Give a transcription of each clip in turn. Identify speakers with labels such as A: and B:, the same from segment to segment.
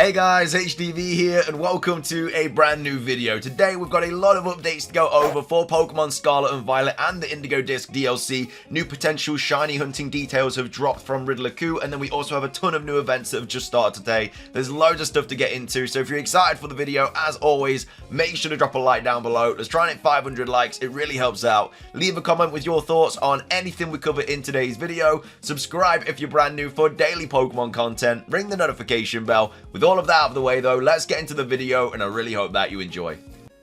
A: Hey guys, HDvee here and welcome to a brand new video. Today we've got a lot of updates to go over for Pokemon Scarlet and Violet and the Indigo Disc DLC. New potential shiny hunting details have dropped from Riddler-Coup, and then we also have a ton of new events that have just started today. There's loads of stuff to get into, so if you're excited for the video, as always, make sure to drop a like down below. Let's try and hit 500 likes, it really helps out. Leave a comment with your thoughts on anything we cover in today's video. Subscribe if you're brand new for daily Pokemon content. Ring the notification bell. With all of that out of the way though, let's get into the video and I really hope that you enjoy.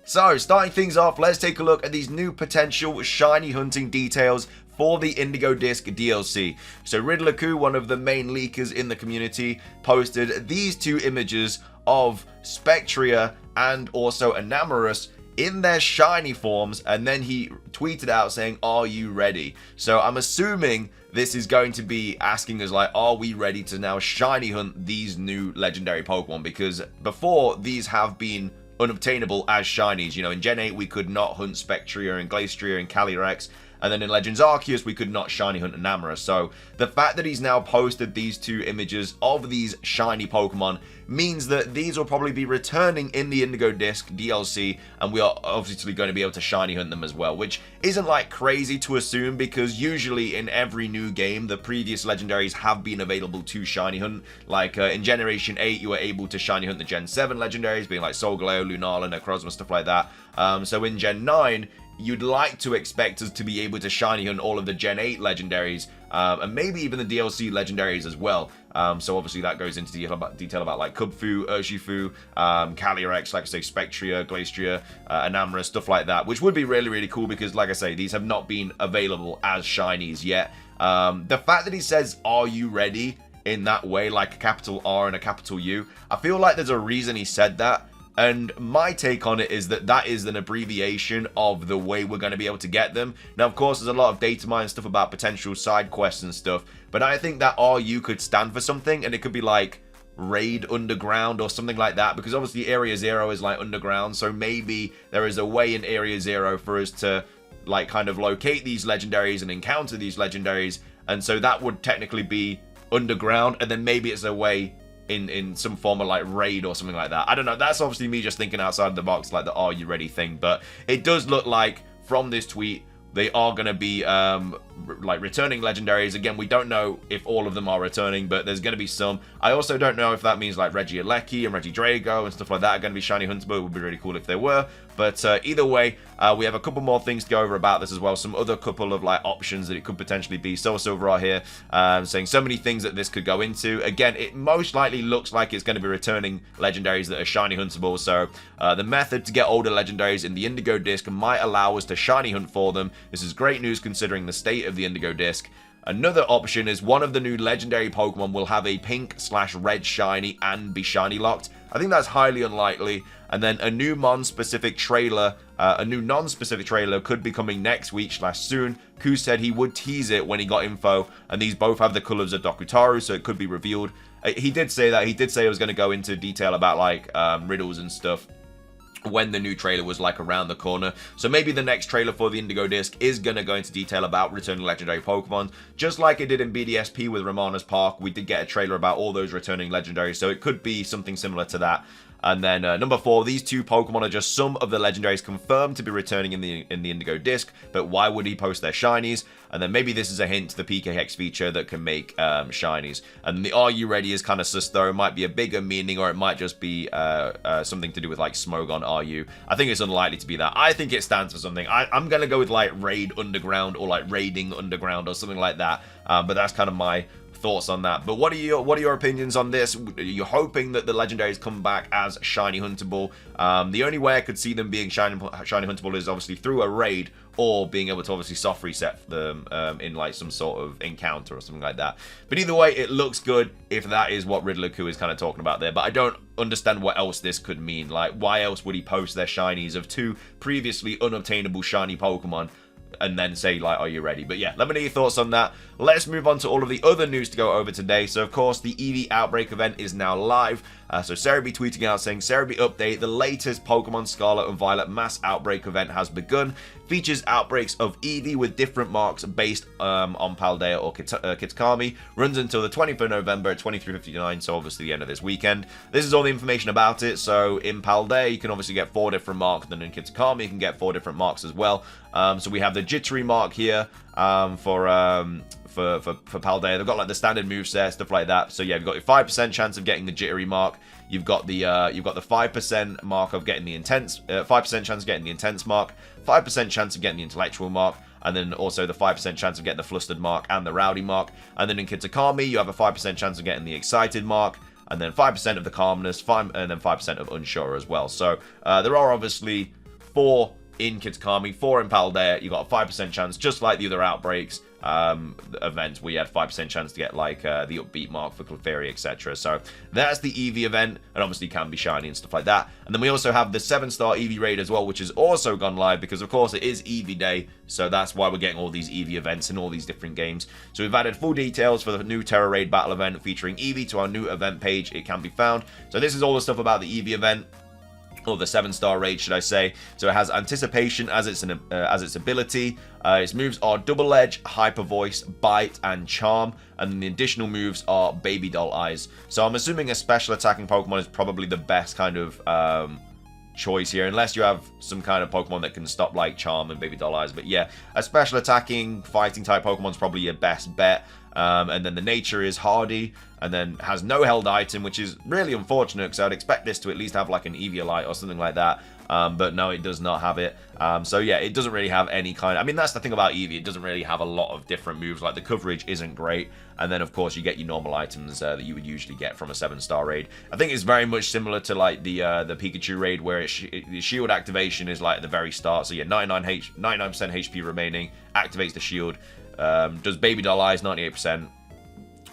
A: So, starting things off, let's take a look at these new potential shiny hunting details for the Indigo Disc DLC. So Riddler-Coup, one of the main leakers in the community, posted these two images of Spectria and also Enamorus in their shiny forms, and then he tweeted out saying, "Are you ready?" So I'm assuming this is going to be asking us like, are we ready to now shiny hunt these new legendary Pokemon? Because before, these have been unobtainable as shinies. You know, in Gen 8 we could not hunt Spectria and Glastrier and Calyrex, and then in Legends Arceus we could not shiny hunt Enamorus. So the fact that he's now posted these two images of these shiny Pokemon means that these will probably be returning in the Indigo Disc DLC, and we are obviously going to be able to shiny hunt them as well, which isn't like crazy to assume, because usually in every new game the previous legendaries have been available to shiny hunt. Like in Generation 8 you were able to shiny hunt the Gen 7 legendaries, being like Solgaleo, Lunala, Necrozma, stuff like that. So in Gen 9 you'd like to expect us to be able to shiny hunt all of the Gen 8 legendaries, and maybe even the DLC legendaries as well. So obviously that goes into detail about like Kubfu, Urshifu, Calyrex, like I say, Spectria, Glastrier, Enamorus, stuff like that, which would be really, really cool because, like I say, these have not been available as shinies yet. The fact that he says, "Are you ready?" in that way, like a capital R and a capital U, I feel like there's a reason he said that. And my take on it is that that is an abbreviation of the way we're going to be able to get them. Now, of course, there's a lot of data mine stuff about potential side quests and stuff, but I think that RU could stand for something, and it could be like Raid Underground or something like that, because obviously Area 0 is like underground, so maybe there is a way in Area 0 for us to like kind of locate these legendaries and encounter these legendaries, and so that would technically be underground, and then maybe it's a way in some form of like raid or something like that. I don't know, that's obviously me just thinking outside the box, like the "are you ready" thing, but it does look like from this tweet they are going to be like returning legendaries. Again, we don't know if all of them are returning, but there's going to be some. I also don't know if that means like Regieleki and Regidrago and stuff like that are going to be shiny huntable. It would be really cool if they were. But either way, we have a couple more things to go over about this as well. Some other couple of like options that it could potentially be. Silver here saying so many things that this could go into. Again, it most likely looks like it's going to be returning legendaries that are shiny huntable. So the method to get older legendaries in the Indigo Disc might allow us to shiny hunt for them. This is great news considering the state of the Indigo Disc. Another option is one of the new legendary Pokemon will have a pink/red shiny and be shiny locked. I think that's highly unlikely. And then a new non-specific trailer could be coming next week/soon. Ku said he would tease it when he got info, and these both have the colors of Dokutaru, so it could be revealed. He did say that. He did say it was going to go into detail about like riddles and stuff when the new trailer was like around the corner. So maybe the next trailer for the Indigo Disc is going to go into detail about returning legendary Pokemon, just like it did in BDSP with Ramana's Park. We did get a trailer about all those returning legendaries, so it could be something similar to that. And then number 4, these two Pokemon are just some of the legendaries confirmed to be returning in the Indigo Disc, but why would he post their shinies? And then maybe this is a hint to the PKX feature that can make shinies. And the "are you ready" is kind of sus though. It might be a bigger meaning, or it might just be something to do with like Smogon "are you." I think it's unlikely to be that. I think it stands for something. I'm going to go with like Raid Underground or like Raiding Underground or something like that. But that's kind of my thoughts on that. But what are your opinions on this? Are you hoping that the legendaries come back as shiny huntable? The only way I could see them being shiny huntable is obviously through a raid, or being able to obviously soft reset them in like some sort of encounter or something like that. But either way, it looks good if that is what Riddler-Coup is kind of talking about there. But I don't understand what else this could mean. Like, why else would he post their shinies of two previously unobtainable shiny Pokemon and then say like, "Are you ready?" But yeah, let me know your thoughts on that. Let's move on to all of the other news to go over today. So of course the Eevee Outbreak event is now live. So Cerebi tweeting out saying, Cerebi update, the latest Pokemon Scarlet and Violet mass outbreak event has begun. Features outbreaks of Eevee with different marks based on Paldea or Kitakami. Runs until the 20th of November at 23:59, so obviously the end of this weekend. This is all the information about it. So in Paldea, you can obviously get 4 different marks. Then in Kitakami, you can get 4 different marks as well. So we have the Jittery mark here for Paldea. They've got like the standard moveset, stuff like that. So yeah, you've got your 5% chance of getting the Jittery mark. You've got the 5% mark of getting the intense, 5% chance of getting the intense mark, 5% chance of getting the intellectual mark, and then also the 5% chance of getting the flustered mark and the rowdy mark. And then in Kitakami, you have a 5% chance of getting the excited mark, and then 5% of the calmness, and then 5% of unsure as well. So there are obviously 4 in Kitakami, 4 in Paldea. You got a 5% chance, just like the other outbreaks events where you had 5% chance to get like the upbeat mark for Clefairy, etc. So that's the Eevee event, and obviously can be shiny and stuff like that. And then we also have the 7-star Eevee raid as well, which has also gone live because of course it is Eevee day, so that's why we're getting all these Eevee events in all these different games. So we've added full details for the new Terra Raid battle event featuring Eevee to our new event page. It can be found. So this is all the stuff about the Eevee event, or the 7-star raid, should I say. So it has anticipation as its ability. Its moves are double edge, hyper voice, bite, and charm, and then the additional moves are baby doll eyes. So I'm assuming a special attacking Pokemon is probably the best kind of choice here, unless you have some kind of Pokemon that can stop like charm and baby doll eyes. But yeah, a special attacking fighting type Pokemon is probably your best bet. And then the nature is hardy, and then has no held item, which is really unfortunate because I'd expect this to at least have like an Eviolite or something like that. But no, it does not have it. So yeah, it doesn't really have any kind. I mean, that's the thing about Eevee. It doesn't really have a lot of different moves. Like the coverage isn't great. And then of course you get your normal items that you would usually get from a 7-star raid. I think it's very much similar to like the Pikachu raid, where the shield activation is like at the very start. So yeah, 99% HP remaining, activates the shield. Does baby doll eyes 98%,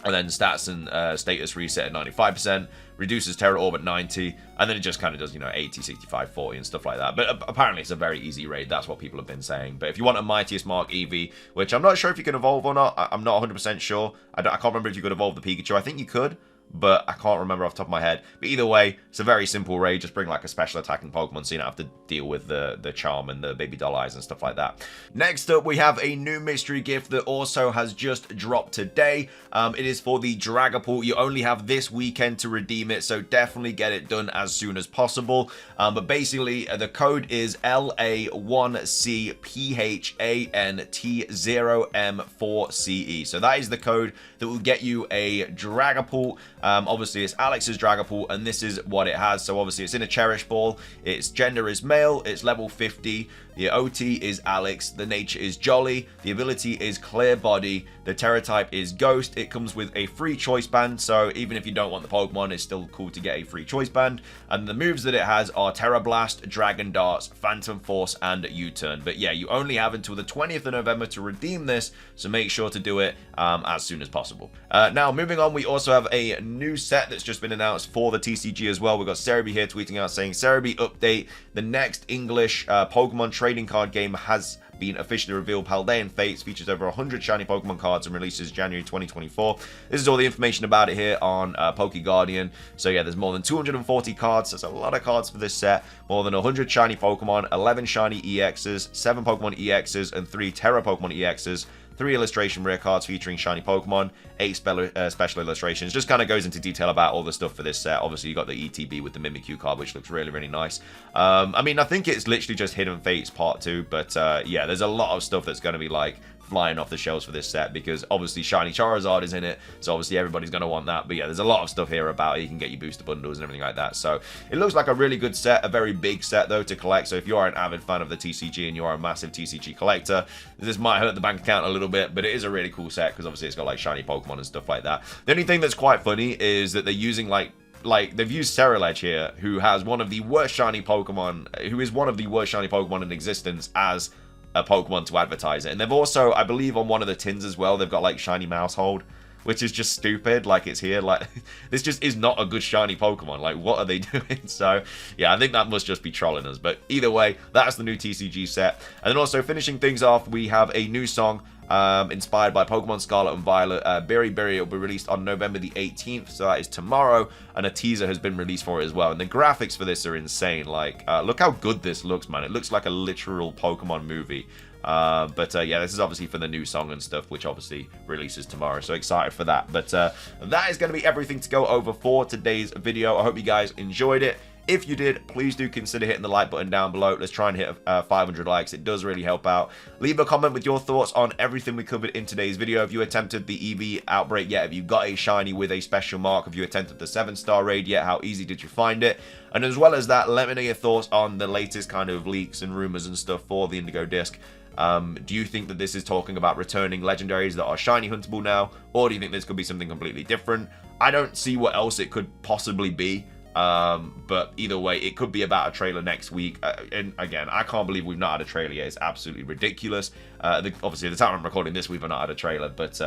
A: and then stats and status reset at 95%, reduces Terra Orb at 90, and then it just kind of does, you know, 80, 65, 40 and stuff like that. But apparently it's a very easy raid. That's what people have been saying. But if you want a Mightiest Mark Eevee, which I'm not sure if you can evolve or not, I'm not 100% sure. I can't remember if you could evolve the Pikachu. I think you could, but I can't remember off the top of my head. But either way, it's a very simple raid. Just bring like a special attacking Pokemon so you don't have to deal with the charm and the baby doll eyes and stuff like that. Next up, we have a new mystery gift that also has just dropped today. It is for the Dragapult. You only have this weekend to redeem it, so definitely get it done as soon as possible. But basically, the code is LA1CPHANT0M4CE. So that is the code that will get you a Dragapult. Obviously, it's Alex's Dragapult, and this is what it has. So obviously, it's in a Cherish Ball. Its gender is male. It's level 50. The OT is Alex. The nature is Jolly. The ability is Clear Body. The Terra type is Ghost. It comes with a free choice band, so even if you don't want the Pokemon, it's still cool to get a free choice band. And the moves that it has are Terra Blast, Dragon Darts, Phantom Force, and U-Turn. But yeah, you only have until the 20th of November to redeem this, so make sure to do it as soon as possible. Now, moving on, we also have a new set that's just been announced for the TCG as well. We've got Cerebi here tweeting out saying, Cerebi update, the next English Pokemon trading card game has been officially revealed. Paldean Fates features over 100 shiny Pokemon cards and releases January 2024. This is all the information about it here on PokeGuardian. So yeah, there's more than 240 cards. That's a lot of cards for this set. More than 100 shiny Pokemon, 11 shiny EXs, 7 Pokemon EXs, and 3 Terra Pokemon EXs. 3 illustration rare cards featuring shiny Pokemon, 8 special illustrations. Just kind of goes into detail about all the stuff for this set. Obviously, you got the ETB with the Mimikyu card, which looks really, really nice. I mean, I think it's literally just Hidden Fates Part 2, but yeah, there's a lot of stuff that's going to be like flying off the shelves for this set, because obviously shiny Charizard is in it, so obviously everybody's going to want that. But yeah, there's a lot of stuff here about it. You can get your booster bundles and everything like that, so it looks like a really good set, a very big set though to collect. So if you are an avid fan of the TCG and you are a massive TCG collector, this might hurt the bank account a little bit, but it is a really cool set because obviously it's got like shiny Pokemon and stuff like that. The only thing that's quite funny is that they're using like they've used Ceruledge here, who has one of the worst shiny Pokemon, who is one of the worst shiny Pokemon in existence, as a Pokemon to advertise it. And they've also, I believe on one of the tins as well, they've got like shiny Mousehold, which is just stupid. Like, it's here, like this just is not a good shiny Pokemon. Like, what are they doing? So yeah, I think that must just be trolling us. But either way, that's the new TCG set. And then also finishing things off, we have a new song inspired by Pokemon Scarlet and Violet. Berry will be released on November the 18th, so that is tomorrow, and a teaser has been released for it as well. And the graphics for this are insane. Like, look how good this looks, man. It looks like a literal Pokemon movie. Yeah, this is obviously for the new song and stuff, which obviously releases tomorrow, so excited for that. But that is going to be everything to go over for today's video. I hope you guys enjoyed it. If you did, please do consider hitting the like button down below. Let's try and hit 500 likes. It does really help out. Leave a comment with your thoughts on everything we covered in today's video. Have you attempted the Eevee outbreak yet? Have you got a shiny with a special mark? Have you attempted the 7-star raid yet? How easy did you find it? And as well as that, let me know your thoughts on the latest kind of leaks and rumors and stuff for the Indigo disc. Do you think that this is talking about returning legendaries that are shiny huntable now? Or do you think this could be something completely different? I don't see what else it could possibly be. But either way, it could be about a trailer next week. And again, I can't believe we've not had a trailer yet. It's absolutely ridiculous. Obviously, at the time I'm recording this, we've not had a trailer. But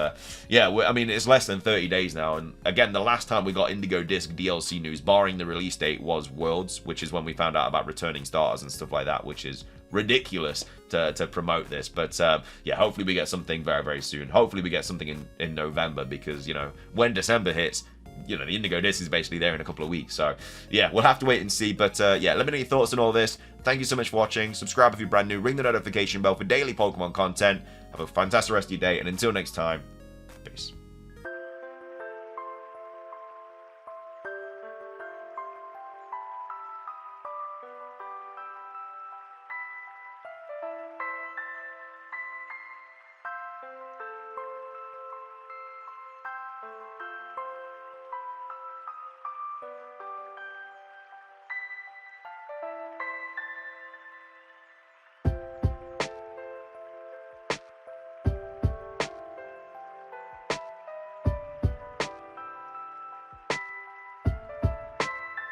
A: yeah, I mean, it's less than 30 days now. And again, the last time we got Indigo Disc DLC news, barring the release date, was Worlds, which is when we found out about returning stars and stuff like that, which is ridiculous to promote this. But yeah, hopefully we get something very, very soon. Hopefully we get something in November, because, you know, when December hits, you know, the Indigo disc is basically there in a couple of weeks. So yeah, we'll have to wait and see. But yeah, let me know your thoughts on all this. Thank you so much for watching. Subscribe if you're brand new. Ring the notification bell for daily Pokemon content. Have a fantastic rest of your day, and until next time, peace.